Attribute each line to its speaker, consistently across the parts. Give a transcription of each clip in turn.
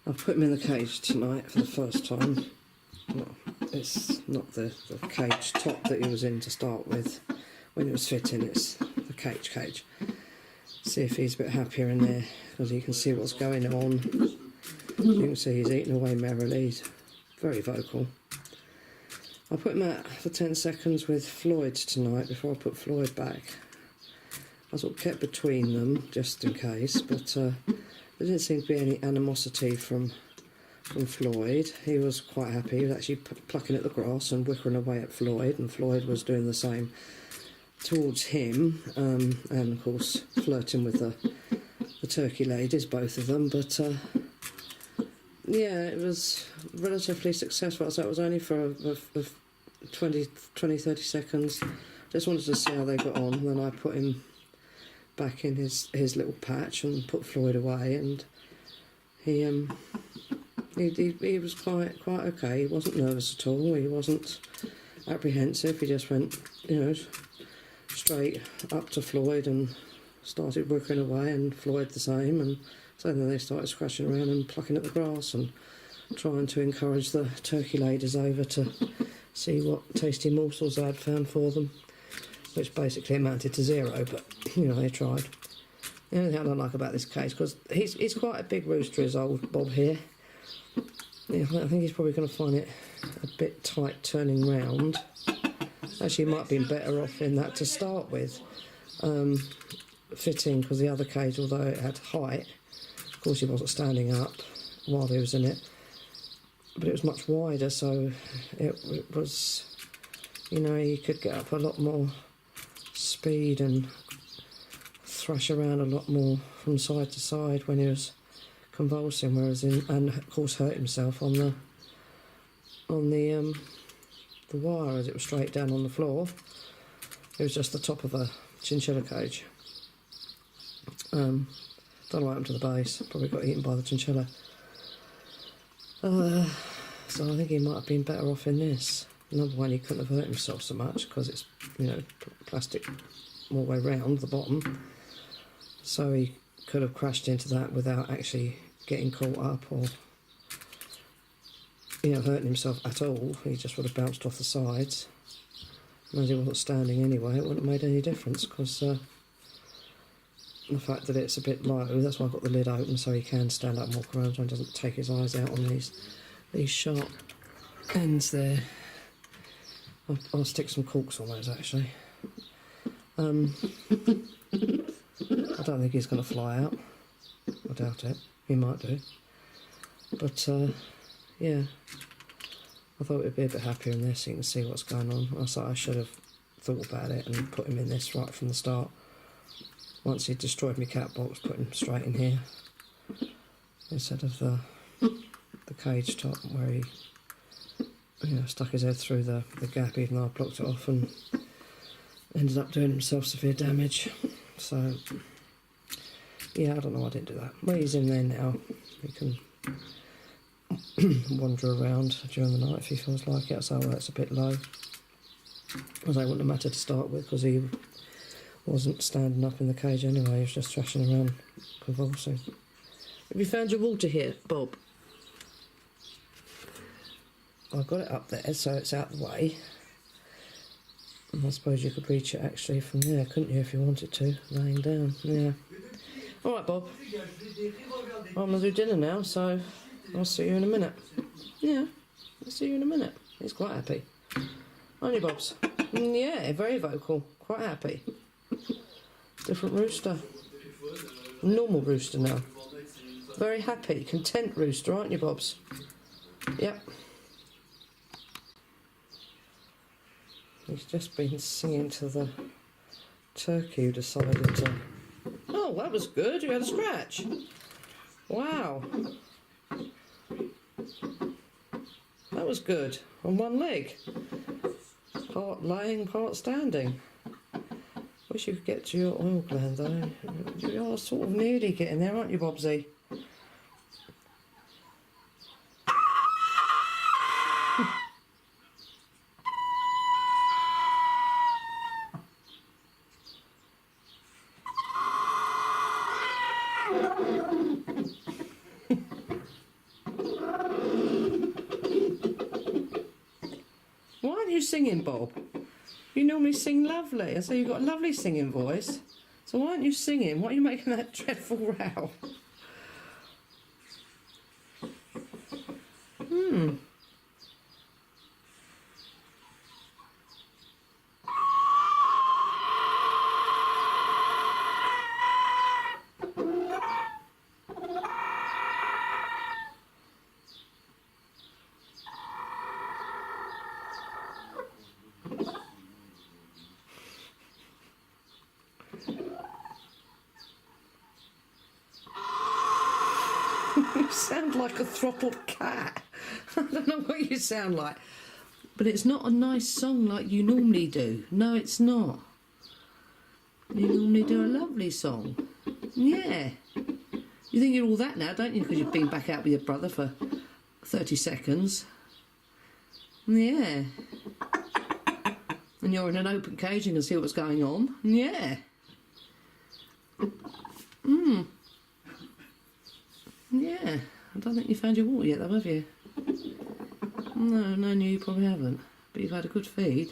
Speaker 1: I've put him in the cage tonight for the first time. Well, it's not the cage top that he was in to start with. When it was fitting, it's the cage. See if he's a bit happier in there, because you can see what's going on. You can see he's eating away merrily. He's very vocal. I put him out for 10 seconds with Floyd tonight before I put Floyd back. I sort of kept between them just in case, but there didn't seem to be any animosity from Floyd. He was quite happy. He was actually plucking at the grass and whickering away at Floyd, and Floyd was doing the same towards him, and of course flirting with the turkey ladies, both of them. But yeah, it was relatively successful. So it was only for 20-30 seconds. Just wanted to see how they got on. Then I put him back in his little patch and put Floyd away, and he was quite okay. He wasn't nervous at all. He wasn't apprehensive. He just went, straight up to Floyd and started whickering away, and Floyd the same. And so then they started scratching around and plucking at the grass and trying to encourage the turkey ladies over to see what tasty morsels I'd found for them, which basically amounted to zero, but they tried. The only thing I don't like about this case, because he's quite a big rooster, is old Bob here. Yeah, I think he's probably going to find it a bit tight turning round. Actually, he might have been better off in that to start with, fitting, because the other cage, although it had height, of course he wasn't standing up while he was in it, but it was much wider, so it was, he could get up a lot more speed and thrash around a lot more from side to side when he was convulsing, whereas and of course hurt himself on the wire as it was straight down on the floor. It was just the top of a chinchilla cage. Don't know what happened to the base. Probably got eaten by the chinchilla. So I think he might have been better off in this. Number one, he couldn't have hurt himself so much because it's plastic all the way round the bottom. So he could have crashed into that without actually getting caught up or hurting himself at all. He just would have bounced off the sides. And as he wasn't standing anyway, it wouldn't have made any difference, because the fact that it's a bit low, that's why I've got the lid open, so he can stand up and walk around, so he doesn't take his eyes out on these sharp ends there. I'll stick some corks on those, actually. I don't think he's going to fly out. I doubt it. He might do. But, yeah. I thought we'd be a bit happier in this, so you can see what's going on. I thought I should have thought about it and put him in this right from the start. Once he destroyed my cat box, put him straight in here, instead of the cage top where he stuck his head through the gap, even though I blocked it off, and ended up doing himself severe damage. So yeah, I don't know why I didn't do that. Well, he's in there now. He can wander around during the night if he feels like it. So that's a bit low, as I wouldn't have mattered to start with, because he wasn't standing up in the cage anyway. He was just thrashing around, convulsing. Have you found your water here, Bob? I've got it up there so it's out the way, and I suppose you could reach it actually from there, couldn't you, if you wanted to, laying down. Yeah. Alright, Bob, I'm going to do dinner now, so I'll see you in a minute. Yeah, I'll see you in a minute. He's quite happy, aren't you, Bobs? Yeah, very vocal, quite happy. Different rooster. Normal rooster now. Very happy, content rooster, aren't you, Bobs? Yep. He's just been singing to the turkey who decided to... Oh, that was good. You had a scratch. Wow. That was good. On one leg. Part laying, part standing. Wish you could get to your oil gland, though. You're sort of nearly getting there, aren't you, Bobsy? singing, Bob? You normally sing lovely. I say you've got a lovely singing voice. So why aren't you singing? Why are you making that dreadful row? You sound like a throttled cat. I don't know what you sound like. But it's not a nice song like you normally do. No, it's not. You normally do a lovely song. Yeah. You think you're all that now, don't you? Because you've been back out with your brother for 30 seconds. Yeah. And you're in an open cage and can see what's going on. Yeah. Yeah. I don't think you found your water yet though, have you? No, you probably haven't. But you've had a good feed.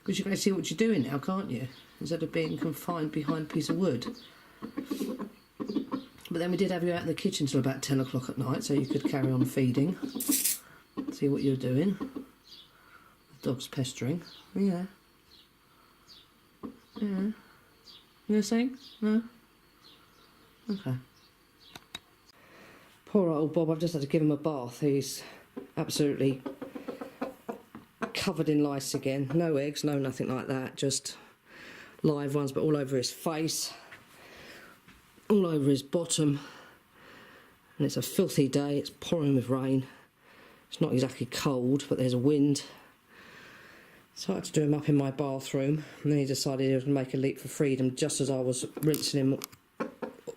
Speaker 1: Because you can see what you're doing now, can't you? Instead of being confined behind a piece of wood. But then we did have you out in the kitchen till about 10 o'clock at night, so you could carry on feeding. See what you're doing. The dog's pestering. Yeah. Yeah. You gonna sing? No? Okay. Poor old Bob, I've just had to give him a bath. He's absolutely covered in lice again. No eggs, no nothing like that, just live ones, but all over his face, all over his bottom. And it's a filthy day, it's pouring with rain. It's not exactly cold, but there's a wind. So I had to do him up in my bathroom, and then he decided he was going to make a leap for freedom just as I was rinsing him,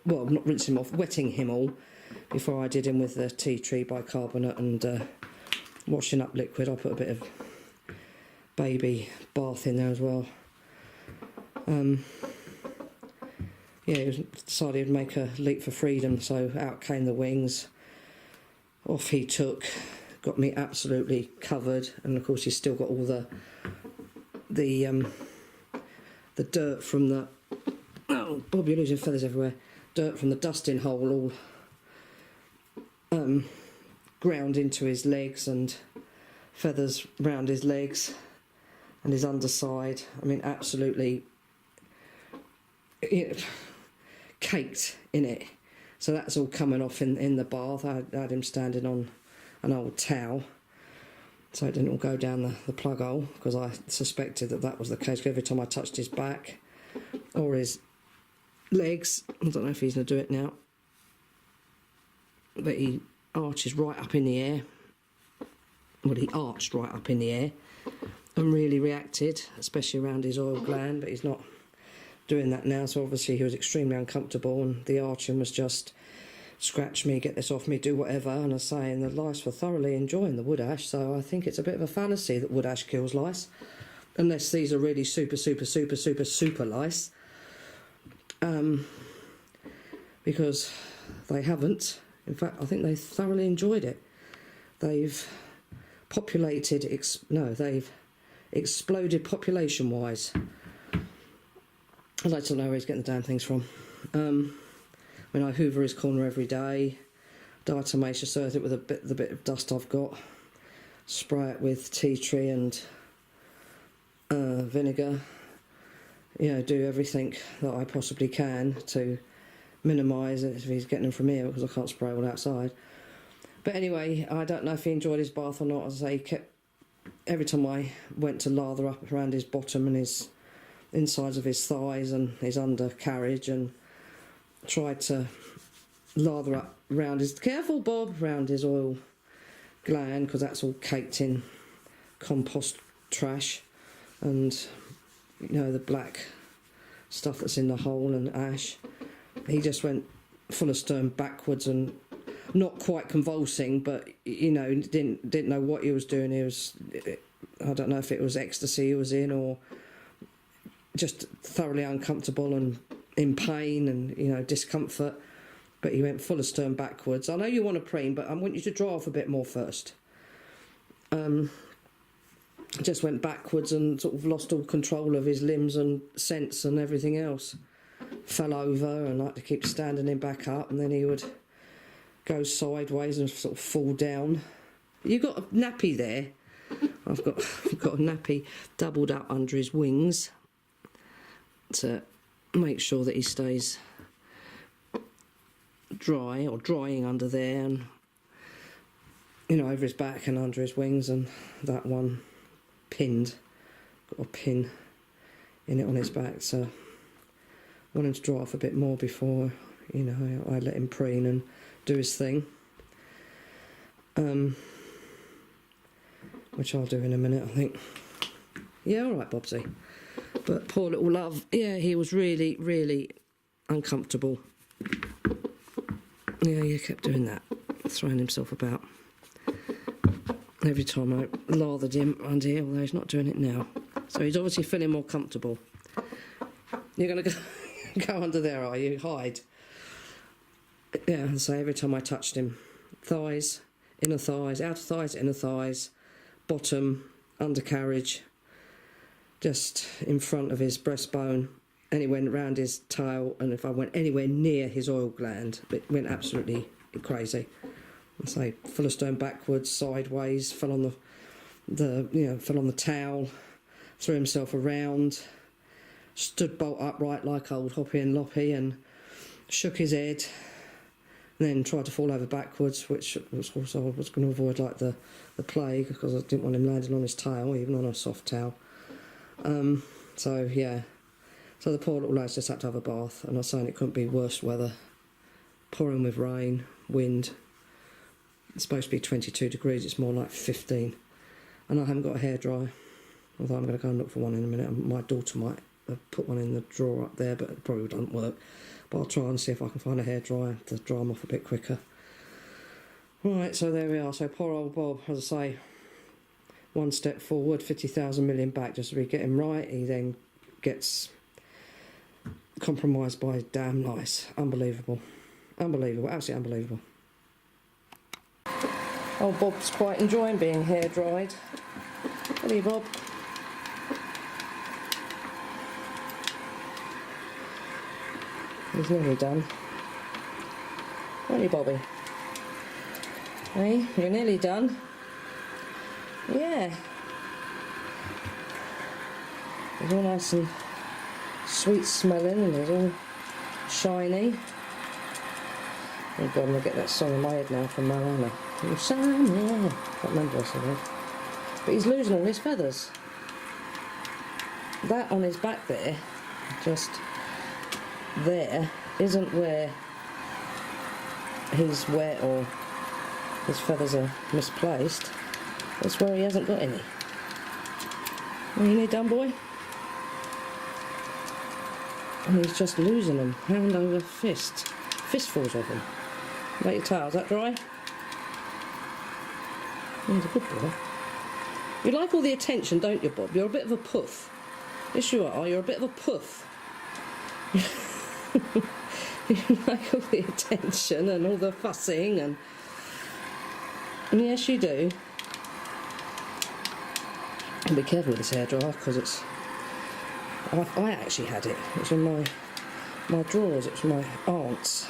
Speaker 1: well, not rinsing him off, wetting him all, before I did him with the tea tree bicarbonate and washing up liquid. I put a bit of baby bath in there as well. Yeah, he decided he'd make a leap for freedom, so out came the wings. Off he took, got me absolutely covered, and of course he's still got all the dirt from the, oh Bob, you're losing feathers everywhere, dirt from the dusting hole all ground into his legs, and feathers round his legs and his underside. I mean, absolutely, you know, caked in it. So that's all coming off in the bath. I had him standing on an old towel, so it didn't all go down the plug hole, because I suspected that was the case. Every time I touched his back or his legs, I don't know if he's going to do it now, but he arches right up in the air. Well, he arched right up in the air and really reacted, especially around his oil gland, but he's not doing that now, so obviously he was extremely uncomfortable, and the arching was just scratch me, get this off me, do whatever. And I was saying the lice were thoroughly enjoying the wood ash, so I think it's a bit of a fallacy that wood ash kills lice, unless these are really super lice, because they haven't. In fact, I think they thoroughly enjoyed it. They've populated, they've exploded population-wise. I'd like to know where he's getting the damn things from. I mean, I hoover his corner every day, diatomaceous earth it with the bit of dust I've got, spray it with tea tree and vinegar, you know, do everything that I possibly can to minimise it if he's getting them from here, because I can't spray all outside. But anyway, I don't know if he enjoyed his bath or not. As I say, he kept, every time I went to lather up around his bottom and his insides of his thighs and his undercarriage, and tried to lather up round his, careful Bob, round his oil gland, because that's all caked in compost trash and, you know, the black stuff that's in the hole and ash. He just went full of stern backwards and not quite convulsing, but, you know, didn't know what he was doing. He was, I don't know if it was ecstasy he was in, or just thoroughly uncomfortable and in pain and, you know, discomfort. But he went full of stern backwards. I know you want to preen, but I want you to dry off a bit more first. just went backwards and sort of lost all control of his limbs and sense and everything else. Fell over and had to keep standing him back up, and then he would go sideways and sort of fall down. You've got a nappy there. I've got a nappy doubled up under his wings to make sure that he stays dry, or drying under there, and you know, over his back and under his wings, and that one pinned. Got a pin in it on his back, so I want him to dry off a bit more before, you know, I let him preen and do his thing. Which I'll do in a minute, I think. Yeah, all right, Bobsy. But poor little love, yeah, he was really, really uncomfortable. Yeah, he kept doing that, throwing himself about. Every time I lathered him under here, although he's not doing it now. So he's obviously feeling more comfortable. You're going to go under there, are you? Hide. Yeah, so every time I touched him, thighs, inner thighs, outer thighs, inner thighs, bottom, undercarriage, just in front of his breastbone, and it went round his tail, and if I went anywhere near his oil gland, it went absolutely crazy. I say, full of stone backwards, sideways, fell on fell on the towel, threw himself around, stood bolt upright like old Hoppy and Loppy, and shook his head, and then tried to fall over backwards, which was also, I was going to avoid like the plague, because I didn't want him landing on his tail, even on a soft towel. So yeah, so the poor little lad's just had to have a bath, and I was saying it couldn't be worse weather, pouring with rain, wind. It's supposed to be 22 degrees, it's more like 15, and I haven't got a hairdryer, although I'm going to go and look for one in a minute. My daughter might have put one in the drawer up there, but it probably doesn't work. But I'll try and see if I can find a hairdryer to dry them off a bit quicker. Right, so there we are. So poor old Bob, as I say, one step forward, 50,000 million back. Just as we get him right, he then gets compromised by damn lice. Unbelievable. Unbelievable, absolutely unbelievable. Oh, Bob's quite enjoying being hair dried. Hello, Bob. He's nearly done. Aren't you, Bobby? Hey, you're nearly done. Yeah. It's all nice and sweet smelling, and it's all shiny. Oh God, I'm going to get that song in my head now from Mariana. Oh, shiny. I can't remember what I said. But he's losing all his feathers. That on his back there, just there, isn't where he's wet or his feathers are misplaced. It's where he hasn't got any. Are you nearly done, boy? And he's just losing them, hand over fist. Fistfuls of them. Make your towel, is that dry? He's a good boy. You like all the attention, don't you, Bob? You're a bit of a puff. Yes, you are. You're a bit of a puff. You like all the attention and all the fussing, and yes, you do. And be careful with this hairdryer, because it's... I actually had it. It was in my drawers. It was my aunt's.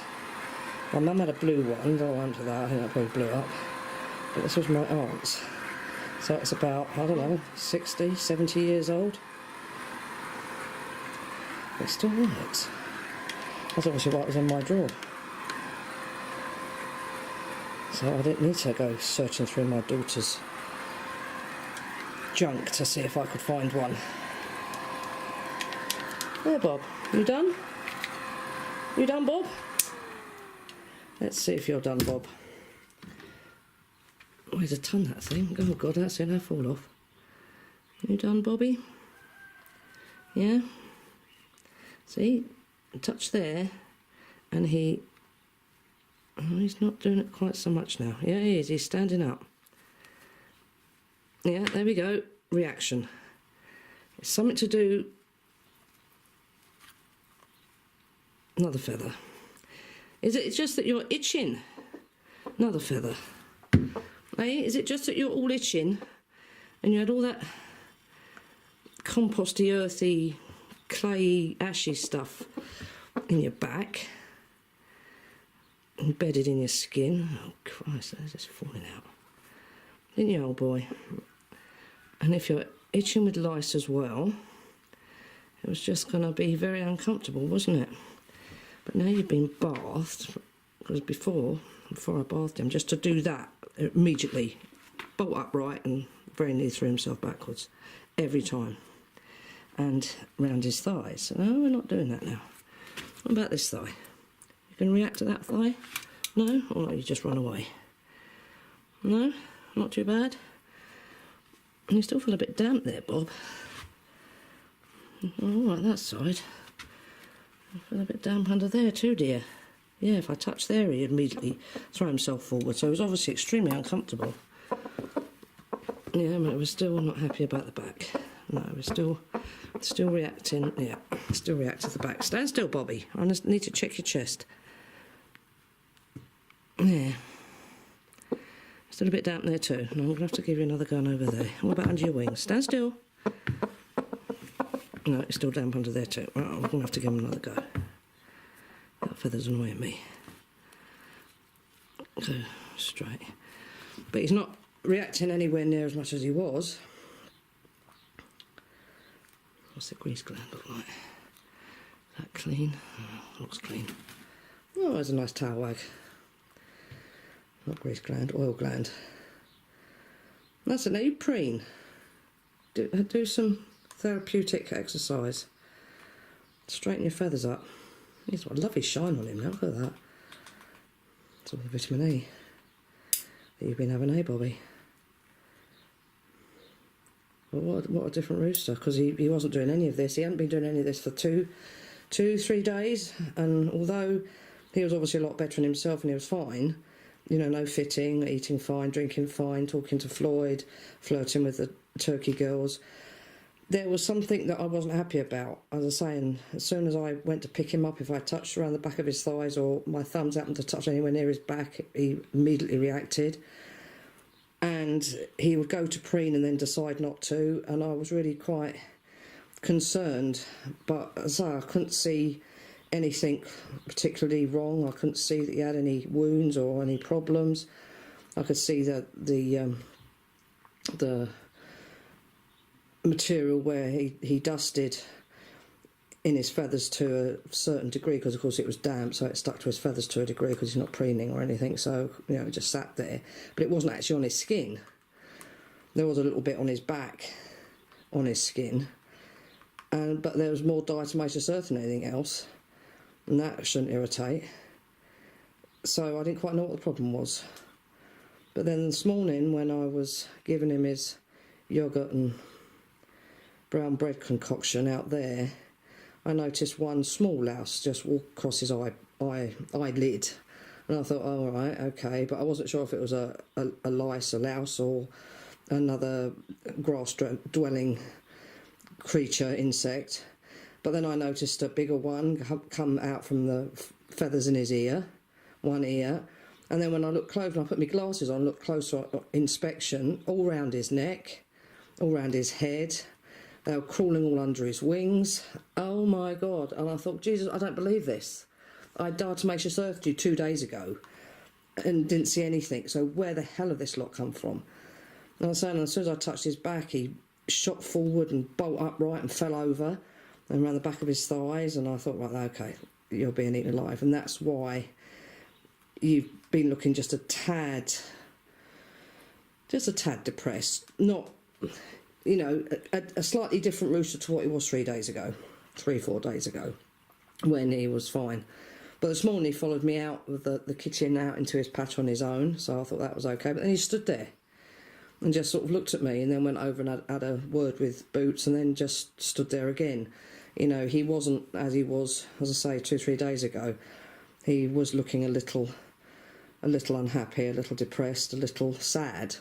Speaker 1: My mum had a blue one. Don't go on to that. I think that probably blew up. But this was my aunt's. So it's about, I don't know, 60, 70 years old. It still works. That's obviously why it was in my drawer. So I didn't need to go searching through my daughter's junk to see if I could find one. There, Bob. You done? You done, Bob? Let's see if you're done, Bob. Oh, there's a ton, that thing. Oh, God, that's going to fall off. You done, Bobby? Yeah? See? Touch there, and he's not doing it quite so much now. Yeah, he is. He's standing up. Yeah, there we go. Reaction. It's something to do... Another feather. Is it just that you're itching? Another feather. Hey, is it just that you're all itching and you had all that composty, earthy, clayey, ashy stuff in your back, embedded in your skin. Oh Christ, they're just falling out. Didn't you, old boy? And if you're itching with lice as well, it was just going to be very uncomfortable, wasn't it? But now you've been bathed, because before I bathed him, just to do that immediately, bolt upright and very nearly threw himself backwards every time, and round his thighs. No, we're not doing that now. What about this thigh? You can react to that thigh? No? Or you just run away? No? Not too bad? And you still feel a bit damp there, Bob. All right, that side. I feel a bit damp under there too, dear. Yeah, if I touch there, he'd immediately throw himself forward. So he was obviously extremely uncomfortable. Yeah, but we're still not happy about the back. No, we're still reacting. Yeah, still react to the back. Stand still, Bobby. I just need to check your chest. Yeah. Still a bit damp there too. And I'm going to have to give you another gun over there. What about under your wings? Stand still. No, it's still damp under there too. Right, I'm going to have to give him another go. That feather's annoying me. Go straight. But he's not reacting anywhere near as much as he was. What's the grease gland look like? Is that clean? Oh, looks clean. Oh, there's a nice towel wag. Not grease gland, oil gland. That's it. Now you preen. Do some therapeutic exercise. Straighten your feathers up. He's got a lovely shine on him now. Look at that. It's all the vitamin E that you've been having, eh, Bobby? Well, what a different rooster, because he wasn't doing any of this. He hadn't been doing any of this for 3 days, and although he was obviously a lot better in himself and he was fine, you know, no fitting, eating fine, drinking fine, talking to Floyd, flirting with the Turkey girls, there was something that I wasn't happy about. As I was saying, as soon as I went to pick him up, if I touched around the back of his thighs or my thumbs happened to touch anywhere near his back, he immediately reacted. And he would go to preen and then decide not to, and I was really quite concerned. But as I couldn't see anything particularly wrong. I couldn't see that he had any wounds or any problems. I could see that the material where he dusted in his feathers to a certain degree, because of course it was damp, so it stuck to his feathers to a degree because he's not preening or anything, so you know, it just sat there. But it wasn't actually on his skin. There was a little bit on his back, on his skin, but there was more diatomaceous earth than anything else, and that shouldn't irritate. So I didn't quite know what the problem was. But then this morning, when I was giving him his yoghurt and brown bread concoction out there, I noticed one small louse just walk across his eyelid, and I thought, oh, all right, okay, but I wasn't sure if it was a lice, a louse, or another grass-dwelling creature, insect. But then I noticed a bigger one come out from the feathers in his ear, one ear, and then when I looked closer, I put my glasses on, looked closer inspection, all round his neck, all round his head. They were crawling all under his wings. Oh my God. And I thought, Jesus, I don't believe this. I diatomaceous earthed you 2 days ago and didn't see anything. So where the hell have this lot come from? And I was saying, as soon as I touched his back, he shot forward and bolt upright and fell over and around the back of his thighs. And I thought, right, okay, you're being eaten alive. And that's why you've been looking just a tad depressed. Not, you know, a slightly different rooster to what he was 3 days ago, 4 days ago, when he was fine. But this morning he followed me out of the kitchen out into his patch on his own, so I thought that was okay. But then he stood there and just sort of looked at me and then went over and had a word with Boots and then just stood there again. You know, he wasn't as he was, as I say, 2-3 days ago. He was looking a little unhappy, a little depressed, a little sad.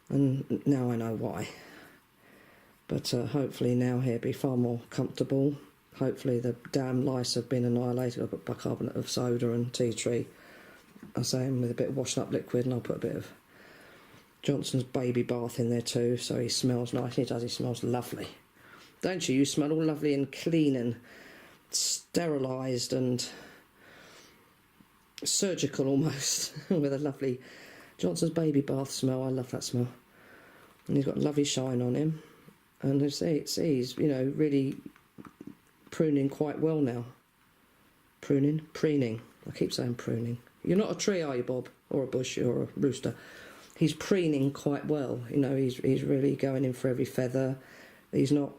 Speaker 1: And now I know why. But hopefully now he'll be far more comfortable. Hopefully the damn lice have been annihilated. I'll put bicarbonate of soda and tea tree. I say him with a bit of washing up liquid, and I'll put a bit of Johnson's baby bath in there too, so he smells nice. He does, he smells lovely. don't you? You smell all lovely and clean and sterilised and surgical almost, with a lovely Johnson's baby bath smell. I love that smell. And he's got a lovely shine on him. And I see, he's, you know, really pruning quite well now. Preening. I keep saying pruning. You're not a tree, are you, Bob? Or a bush or a rooster. He's preening quite well. You know, he's really going in for every feather. He's not,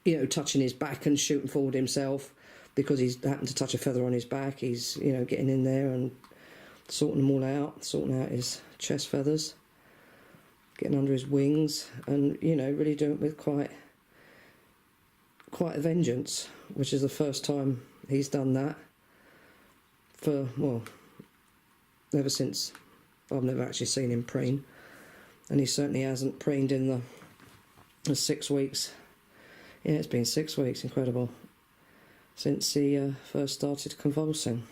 Speaker 1: you know, touching his back and shooting forward himself because he's happened to touch a feather on his back. He's, you know, getting in there and sorting them all out, sorting out his chest feathers, getting under his wings, and, you know, really doing it with quite a vengeance, which is the first time he's done that for, well, ever since. I've never actually seen him preen, and he certainly hasn't preened in the 6 weeks. Yeah, it's been 6 weeks, incredible, since he first started convulsing.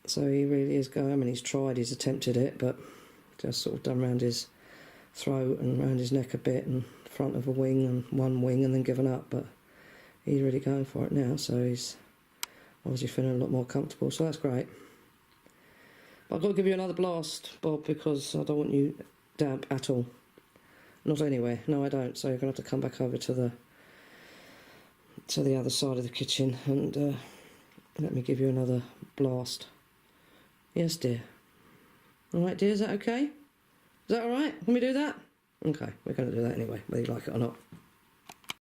Speaker 1: So he really is going. I mean, he's attempted it, but just sort of done round his throat and round his neck a bit and front of a wing and one wing, and then given up. But he's really going for it now, so he's obviously feeling a lot more comfortable, so that's great. But I've got to give you another blast, Bob, because I don't want you damp at all. Not anywhere. No, I don't. So you're going to have to come back over to the other side of the kitchen and let me give you another blast. Yes, dear. All right, dear, is that okay? Is that all right? Can we do that? Okay, we're going to do that anyway, whether you like it or not.